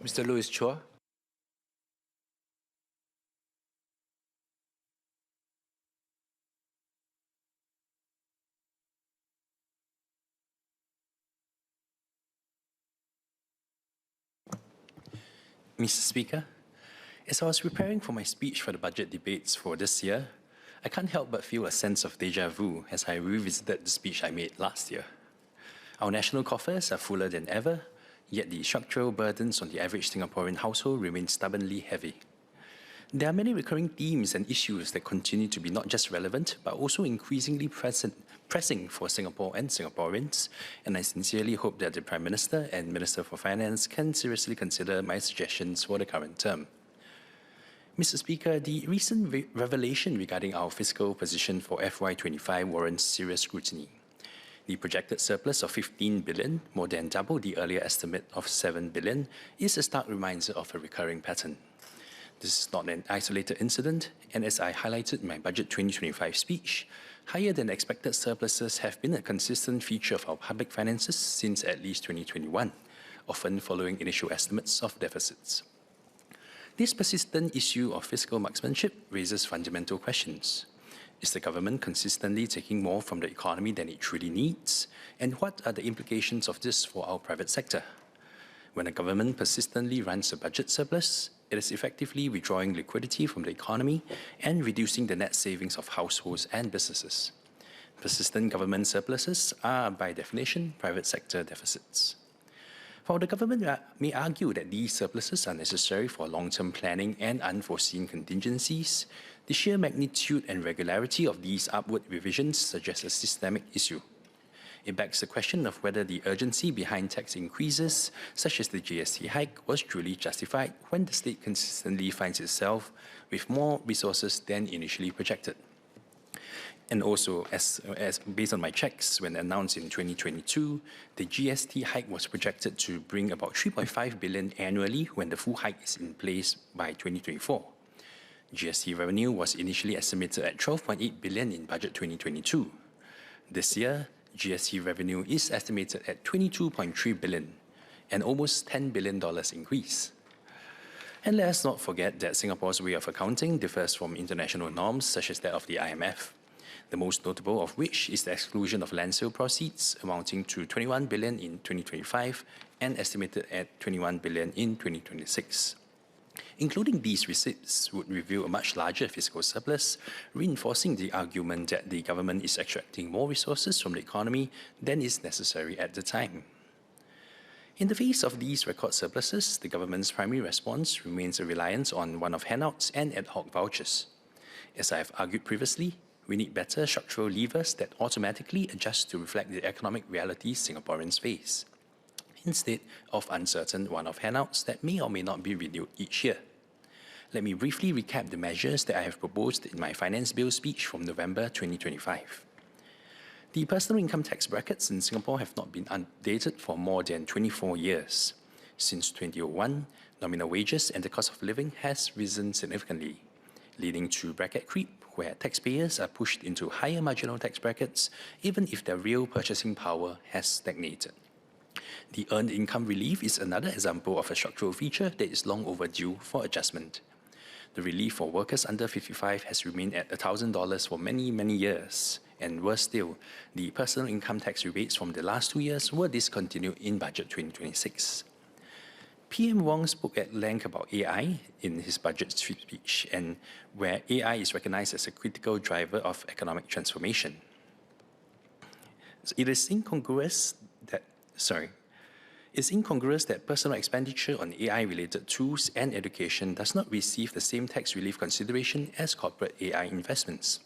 Mr. Louis Chua. Mr. Speaker, as I was preparing for my speech for the budget debates for this year, I can't help but feel a sense of déjà vu as I revisited the speech I made last year. Our national coffers are fuller than ever, yet the structural burdens on the average Singaporean household remain stubbornly heavy. There are many recurring themes and issues that continue to be not just relevant, but also increasingly pressing for Singapore and Singaporeans, and I sincerely hope that the Prime Minister and Minister for Finance can seriously consider my suggestions for the current term. Mr. Speaker, the recent revelation regarding our fiscal position for FY25 warrants serious scrutiny. The projected surplus of 15 billion, more than double the earlier estimate of 7 billion, is a stark reminder of a recurring pattern. This is not an isolated incident, and as I highlighted in my Budget 2025 speech, higher than expected surpluses have been a consistent feature of our public finances since at least 2021, often following initial estimates of deficits. This persistent issue of fiscal marksmanship raises fundamental questions. Is the government consistently taking more from the economy than it truly needs? And what are the implications of this for our private sector? When a government persistently runs a budget surplus, it is effectively withdrawing liquidity from the economy and reducing the net savings of households and businesses. Persistent government surpluses are, by definition, private sector deficits. While the government may argue that these surpluses are necessary for long-term planning and unforeseen contingencies, the sheer magnitude and regularity of these upward revisions suggests a systemic issue. It begs the question of whether the urgency behind tax increases, such as the GST hike, was truly justified when the state consistently finds itself with more resources than initially projected. And also, as based on my checks, when announced in 2022, the GST hike was projected to bring about 3.5 billion annually when the full hike is in place by 2024. GST revenue was initially estimated at 12.8 billion in Budget 2022. This year, GST revenue is estimated at 22.3 billion, an almost $10 billion increase. And let us not forget that Singapore's way of accounting differs from international norms such as that of the IMF, the most notable of which is the exclusion of land sale proceeds amounting to 21 billion in 2025 and estimated at 21 billion in 2026. Including these receipts would reveal a much larger fiscal surplus, reinforcing the argument that the government is extracting more resources from the economy than is necessary at the time. In the face of these record surpluses, the government's primary response remains a reliance on one-off handouts and ad hoc vouchers. As I have argued previously, we need better structural levers that automatically adjust to reflect the economic realities Singaporeans face, instead of uncertain one-off handouts that may or may not be renewed each year. Let me briefly recap the measures that I have proposed in my Finance Bill speech from November 2025. The personal income tax brackets in Singapore have not been updated for more than 24 years. Since 2001, nominal wages and the cost of living has risen significantly, leading to bracket creep, where taxpayers are pushed into higher marginal tax brackets even if their real purchasing power has stagnated. The earned income relief is another example of a structural feature that is long overdue for adjustment. The relief for workers under 55 has remained at $1,000 for many, many years. And worse still, the personal income tax rebates from the last 2 years were discontinued in Budget 2026. PM Wong spoke at length about AI in his budget speech, and where AI is recognized as a critical driver of economic transformation. It's incongruous that personal expenditure on AI-related tools and education does not receive the same tax relief consideration as corporate AI investments.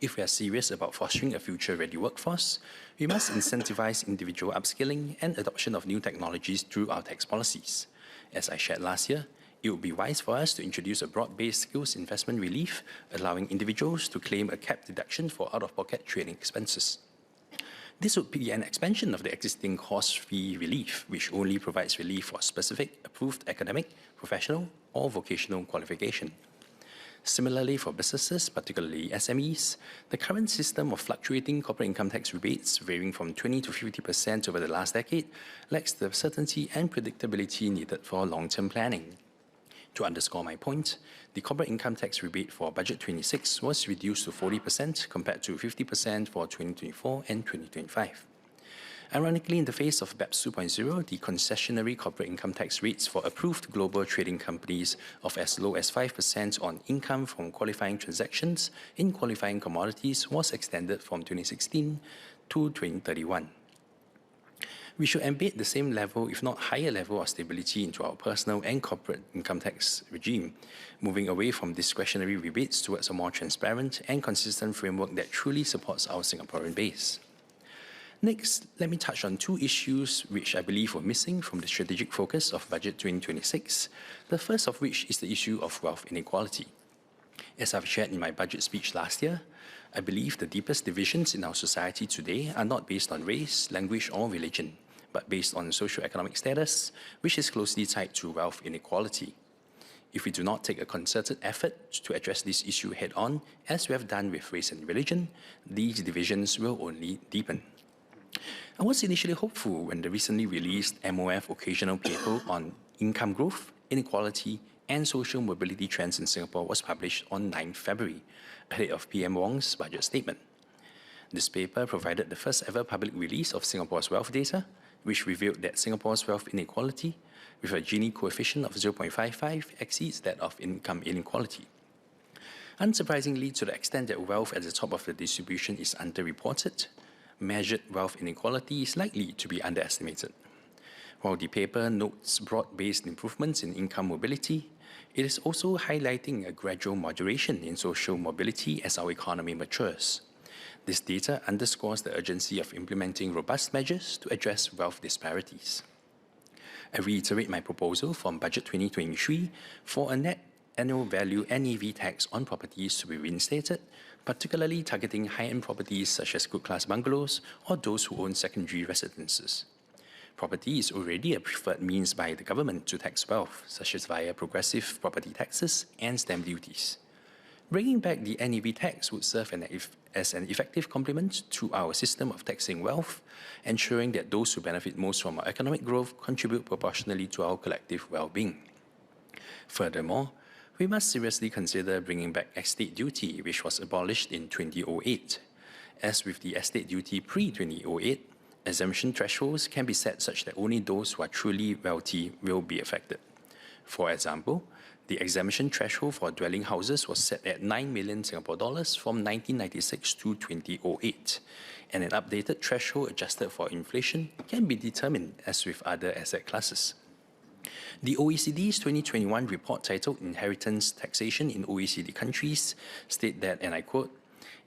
If we are serious about fostering a future-ready workforce, we must incentivize individual upskilling and adoption of new technologies through our tax policies. As I shared last year, it would be wise for us to introduce a broad-based skills investment relief, allowing individuals to claim a capped deduction for out-of-pocket training expenses. This would be an expansion of the existing cost-free relief, which only provides relief for specific approved academic, professional, or vocational qualification. Similarly, for businesses, particularly SMEs, the current system of fluctuating corporate income tax rebates, varying from 20 to 50% over the last decade, lacks the certainty and predictability needed for long-term planning. To underscore my point, the corporate income tax rebate for Budget 26 was reduced to 40% compared to 50% for 2024 and 2025. Ironically, in the face of BEPS 2.0, the concessionary corporate income tax rates for approved global trading companies of as low as 5% on income from qualifying transactions in qualifying commodities was extended from 2016 to 2031. We should embed the same level, if not higher level, of stability into our personal and corporate income tax regime, moving away from discretionary rebates towards a more transparent and consistent framework that truly supports our Singaporean base. Next, let me touch on two issues which I believe were missing from the strategic focus of Budget 2026, the first of which is the issue of wealth inequality. As I've shared in my budget speech last year, I believe the deepest divisions in our society today are not based on race, language, or religion, but based on socioeconomic status, which is closely tied to wealth inequality. If we do not take a concerted effort to address this issue head-on, as we have done with race and religion, these divisions will only deepen. I was initially hopeful when the recently released MOF occasional paper on income growth, inequality, and social mobility trends in Singapore was published on 9 February, ahead of PM Wong's budget statement. This paper provided the first ever public release of Singapore's wealth data, which revealed that Singapore's wealth inequality, with a Gini coefficient of 0.55, exceeds that of income inequality. Unsurprisingly, to the extent that wealth at the top of the distribution is underreported, measured wealth inequality is likely to be underestimated. While the paper notes broad-based improvements in income mobility, it is also highlighting a gradual moderation in social mobility as our economy matures. This data underscores the urgency of implementing robust measures to address wealth disparities. I reiterate my proposal from Budget 2023 for a net annual value NEV tax on properties to be reinstated, particularly targeting high-end properties such as good-class bungalows or those who own secondary residences. Property is already a preferred means by the government to tax wealth, such as via progressive property taxes and stamp duties. Bringing back the NEV tax would serve as an effective complement to our system of taxing wealth, ensuring that those who benefit most from our economic growth contribute proportionally to our collective well-being. Furthermore, we must seriously consider bringing back estate duty, which was abolished in 2008. As with the estate duty pre-2008, exemption thresholds can be set such that only those who are truly wealthy will be affected. For example, the exemption threshold for dwelling houses was set at 9 million Singapore dollars from 1996 to 2008, and an updated threshold adjusted for inflation can be determined as with other asset classes. The OECD's 2021 report titled Inheritance Taxation in OECD Countries state that, and I quote,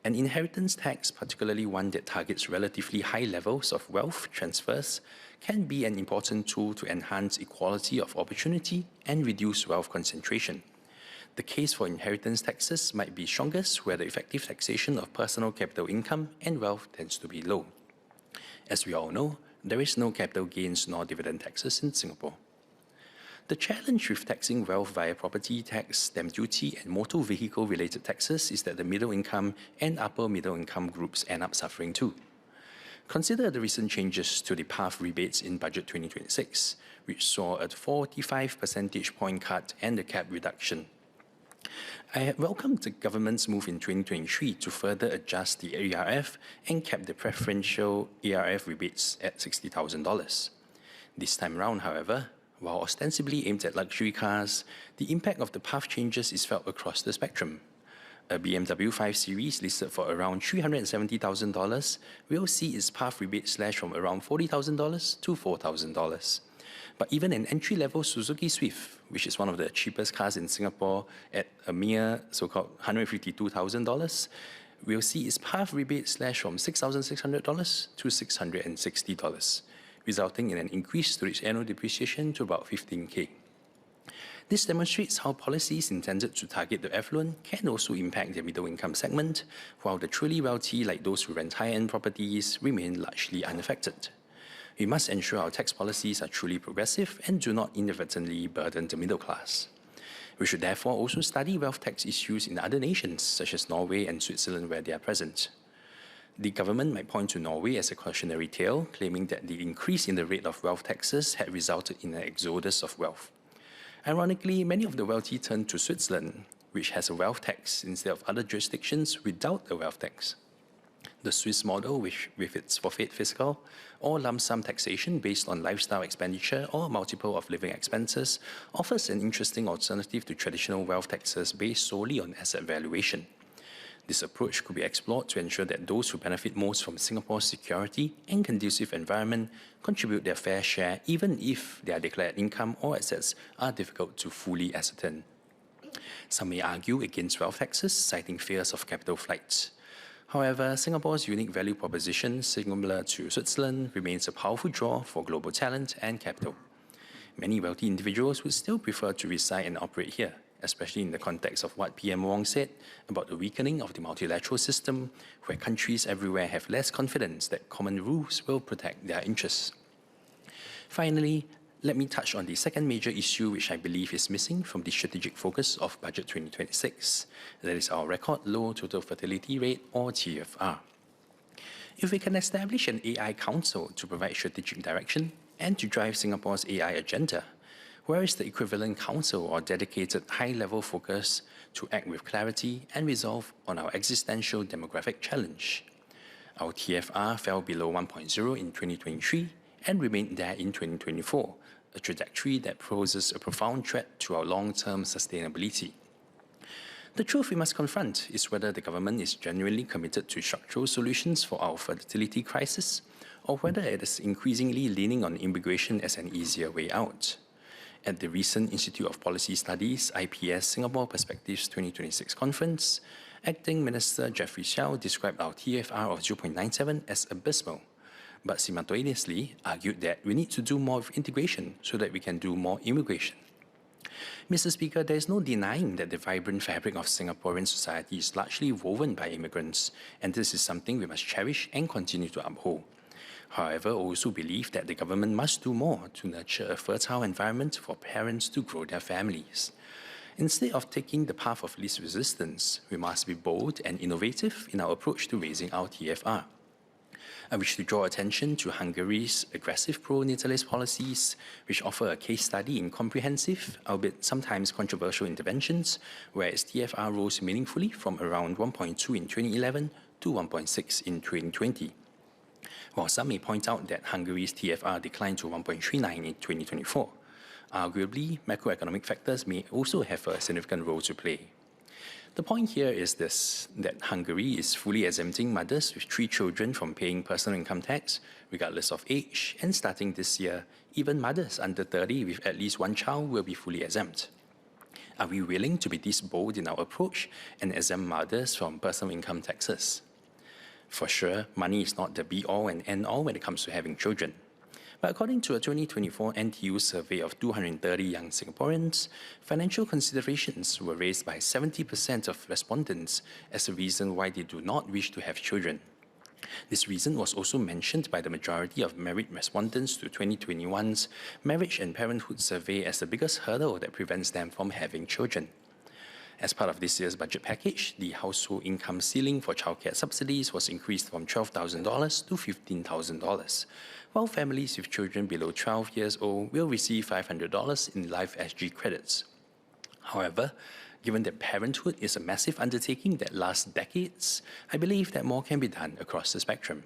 "An inheritance tax, particularly one that targets relatively high levels of wealth transfers, can be an important tool to enhance equality of opportunity and reduce wealth concentration. The case for inheritance taxes might be strongest where the effective taxation of personal capital income and wealth tends to be low. As we all know, there is no capital gains nor dividend taxes in Singapore. The challenge with taxing wealth via property tax, stamp duty, and motor vehicle-related taxes is that the middle income and upper middle income groups end up suffering too. Consider the recent changes to the PAF rebates in Budget 2026, which saw a 45 percentage point cut and a cap reduction. I had welcomed the government's move in 2023 to further adjust the ARF and cap the preferential ARF rebates at $60,000. This time round, however, while ostensibly aimed at luxury cars, the impact of the PAF changes is felt across the spectrum. A BMW 5 Series listed for around $370,000 will see its PAF rebate slash from around $40,000 to $4,000. But even an entry-level Suzuki Swift, which is one of the cheapest cars in Singapore at a mere so-called $152,000, will see its PAF rebate slash from $6,600 to $660, resulting in an increase to its annual depreciation to about $15,000. This demonstrates how policies intended to target the affluent can also impact the middle-income segment, while the truly wealthy, like those who rent high-end properties, remain largely unaffected. We must ensure our tax policies are truly progressive and do not inadvertently burden the middle class. We should therefore also study wealth tax issues in other nations, such as Norway and Switzerland, where they are present. The government might point to Norway as a cautionary tale, claiming that the increase in the rate of wealth taxes had resulted in an exodus of wealth. Ironically, many of the wealthy turned to Switzerland, which has a wealth tax, instead of other jurisdictions without a wealth tax. The Swiss model, with its forfeit fiscal or lump sum taxation based on lifestyle expenditure or multiple of living expenses, offers an interesting alternative to traditional wealth taxes based solely on asset valuation. This approach could be explored to ensure that those who benefit most from Singapore's security and conducive environment contribute their fair share, even if their declared income or assets are difficult to fully ascertain. Some may argue against wealth taxes, citing fears of capital flight. However, Singapore's unique value proposition, similar to Switzerland, remains a powerful draw for global talent and capital. Many wealthy individuals would still prefer to reside and operate here, especially in the context of what PM Wong said about the weakening of the multilateral system, where countries everywhere have less confidence that common rules will protect their interests. Finally, let me touch on the second major issue which I believe is missing from the strategic focus of Budget 2026. That is our record low total fertility rate, or TFR. If we can establish an AI council to provide strategic direction and to drive Singapore's AI agenda, where is the equivalent council or dedicated high-level focus to act with clarity and resolve on our existential demographic challenge? Our TFR fell below 1.0 in 2023 and remained there in 2024, a trajectory that poses a profound threat to our long-term sustainability. The truth we must confront is whether the government is genuinely committed to structural solutions for our fertility crisis, or whether it is increasingly leaning on immigration as an easier way out. At the recent Institute of Policy Studies IPS Singapore Perspectives 2026 conference, Acting Minister Jeffrey Xiao described our TFR of 0.97 as abysmal, but simultaneously argued that we need to do more with integration so that we can do more immigration. Mr. Speaker, there is no denying that the vibrant fabric of Singaporean society is largely woven by immigrants, and this is something we must cherish and continue to uphold. However, I also believe that the government must do more to nurture a fertile environment for parents to grow their families. Instead of taking the path of least resistance, we must be bold and innovative in our approach to raising our TFR. I wish to draw attention to Hungary's aggressive pro-natalist policies, which offer a case study in comprehensive, albeit sometimes controversial interventions, where its TFR rose meaningfully from around 1.2 in 2011 to 1.6 in 2020. While some may point out that Hungary's TFR declined to 1.39 in 2024, arguably, macroeconomic factors may also have a significant role to play. The point here is this, that Hungary is fully exempting mothers with 3 children from paying personal income tax, regardless of age, and starting this year, even mothers under 30 with at least 1 child will be fully exempt. Are we willing to be this bold in our approach and exempt mothers from personal income taxes? For sure, money is not the be-all and end-all when it comes to having children. But according to a 2024 NTU survey of 230 young Singaporeans, financial considerations were raised by 70% of respondents as a reason why they do not wish to have children. This reason was also mentioned by the majority of married respondents to 2021's Marriage and Parenthood Survey as the biggest hurdle that prevents them from having children. As part of this year's budget package, the household income ceiling for childcare subsidies was increased from $12,000 to $15,000, while families with children below 12 years old will receive $500 in Life SG credits. However, given that parenthood is a massive undertaking that lasts decades, I believe that more can be done across the spectrum.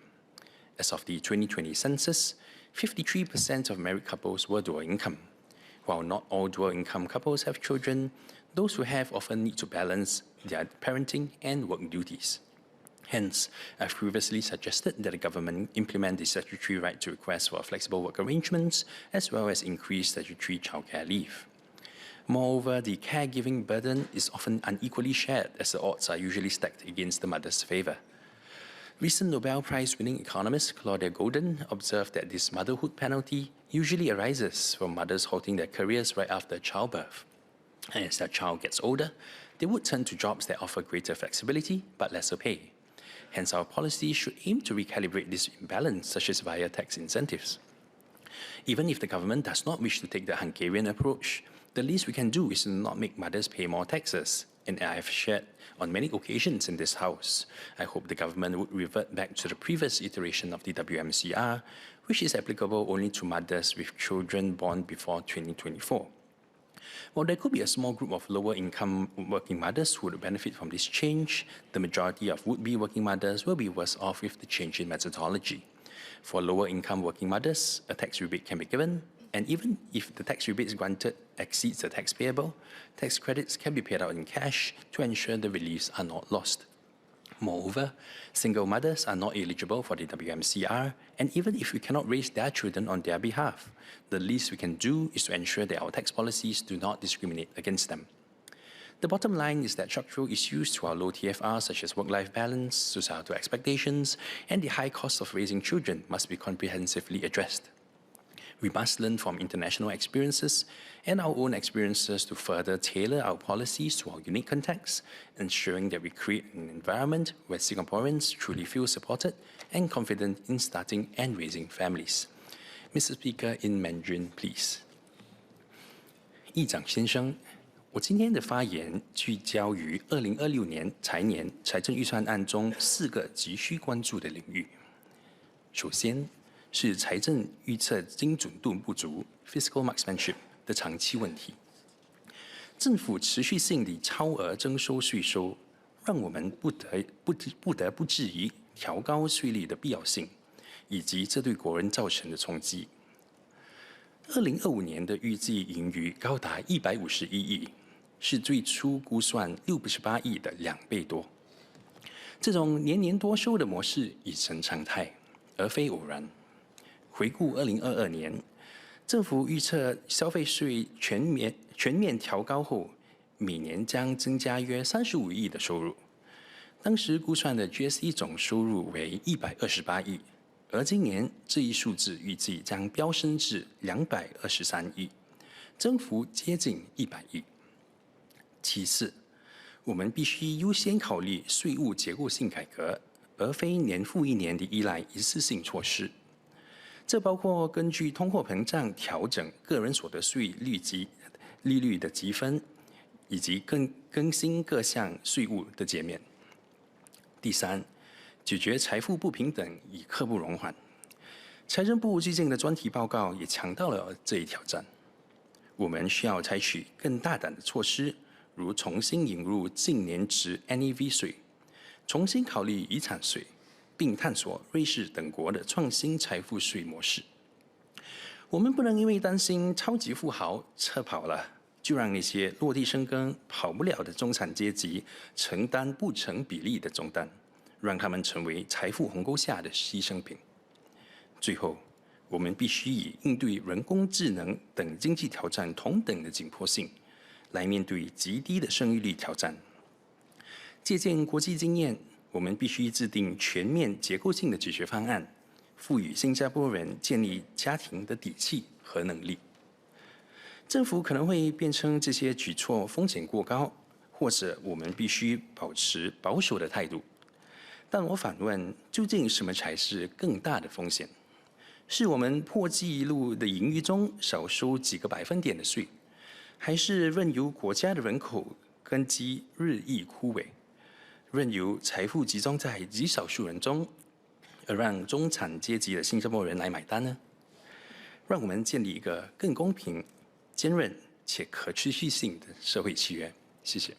As of the 2020 census, 53% of married couples were dual income. While not all dual income couples have children, those who have often need to balance their parenting and work duties. Hence, I've previously suggested that the government implement the statutory right to request for flexible work arrangements, as well as increase statutory childcare leave. Moreover, the caregiving burden is often unequally shared, as the odds are usually stacked against the mother's favour. Recent Nobel Prize-winning economist Claudia Golden observed that this motherhood penalty usually arises from mothers halting their careers right after childbirth. And as their child gets older, they would turn to jobs that offer greater flexibility but lesser pay. Hence, our policy should aim to recalibrate this imbalance, such as via tax incentives. Even if the government does not wish to take the Hungarian approach, The least we can do is to not make mothers pay more taxes, and I have shared on many occasions in this House. I hope the government would revert back to the previous iteration of the WMCR, which is applicable only to mothers with children born before 2024. While there could be a small group of lower-income working mothers who would benefit from this change, the majority of would-be working mothers will be worse off with the change in methodology. For lower-income working mothers, a tax rebate can be given, and even if the tax rebates granted exceeds the tax payable, tax credits can be paid out in cash to ensure the reliefs are not lost. Moreover, single mothers are not eligible for the WMCR, and even if we cannot raise their children on their behalf, the least we can do is to ensure that our tax policies do not discriminate against them. The bottom line is that structural issues to our low TFR, such as work-life balance, societal expectations, and the high cost of raising children, must be comprehensively addressed. We must learn from international experiences and our own experiences to further tailor our policies to our unique context, ensuring that we create an environment where Singaporeans truly feel supported and confident in starting and raising families. Mr. Speaker, in Mandarin, please. 议长先生，我今天的发言聚焦于2026年财政预算案中4个急需关注的领域。首先是财政预测精准度不足 fiscal marksmanship 的长期问题。政府持续性地超额征收税收，让我们不得不质疑调高税率的必要性，以及这对国人造成的冲击。2025年的预计盈余高达151亿，是最初估算68亿的2倍多。这种年年多收的模式已成常态，而非偶然。回顾2022年，政府预测消费税全面调高后，每年将增加约35亿的收入。当时估算的 GSE 总收入为128亿，而今年这一数字预计将飙升至223亿，增幅接近100亿。其次，我们必须优先考虑税务结构性改革，而非年复一年的依赖一次性措施。这包括根据通货膨胀调整个人所得税利率的积分，以及更新各项税务的减免。第三，解决财富不平等已刻不容缓。财政部最近的专题报告也强调了这一挑战。我们需要采取更大胆的措施，如重新引入净年值 NEV 税，重新考虑遗产税，并探索瑞士等国的创新财富税模式。我们不能因为担心超级富豪撤跑了，就让那些落地生根、跑不了的中产阶级承担不成比例的重担，让他们成为财富鸿沟下的牺牲品。最后，我们必须以应对人工智能等经济挑战同等的紧迫性，来面对极低的生育率挑战。借鉴国际经验，我们必须制定全面结构性的解决方案，赋予新加坡人建立家庭的底气和能力。政府可能会辩称这些举措风险过高，或者我们必须保持保守的态度。但我反问，究竟什么才是更大的风险？是我们破纪录的盈余中少收几个百分点的税，还是任由国家的人口根基日益枯萎？任由财富集中在极少数人中，而让中产阶级的新加坡人来买单呢？让我们建立一个更公平、坚韧且可持续性的社会契约。谢谢。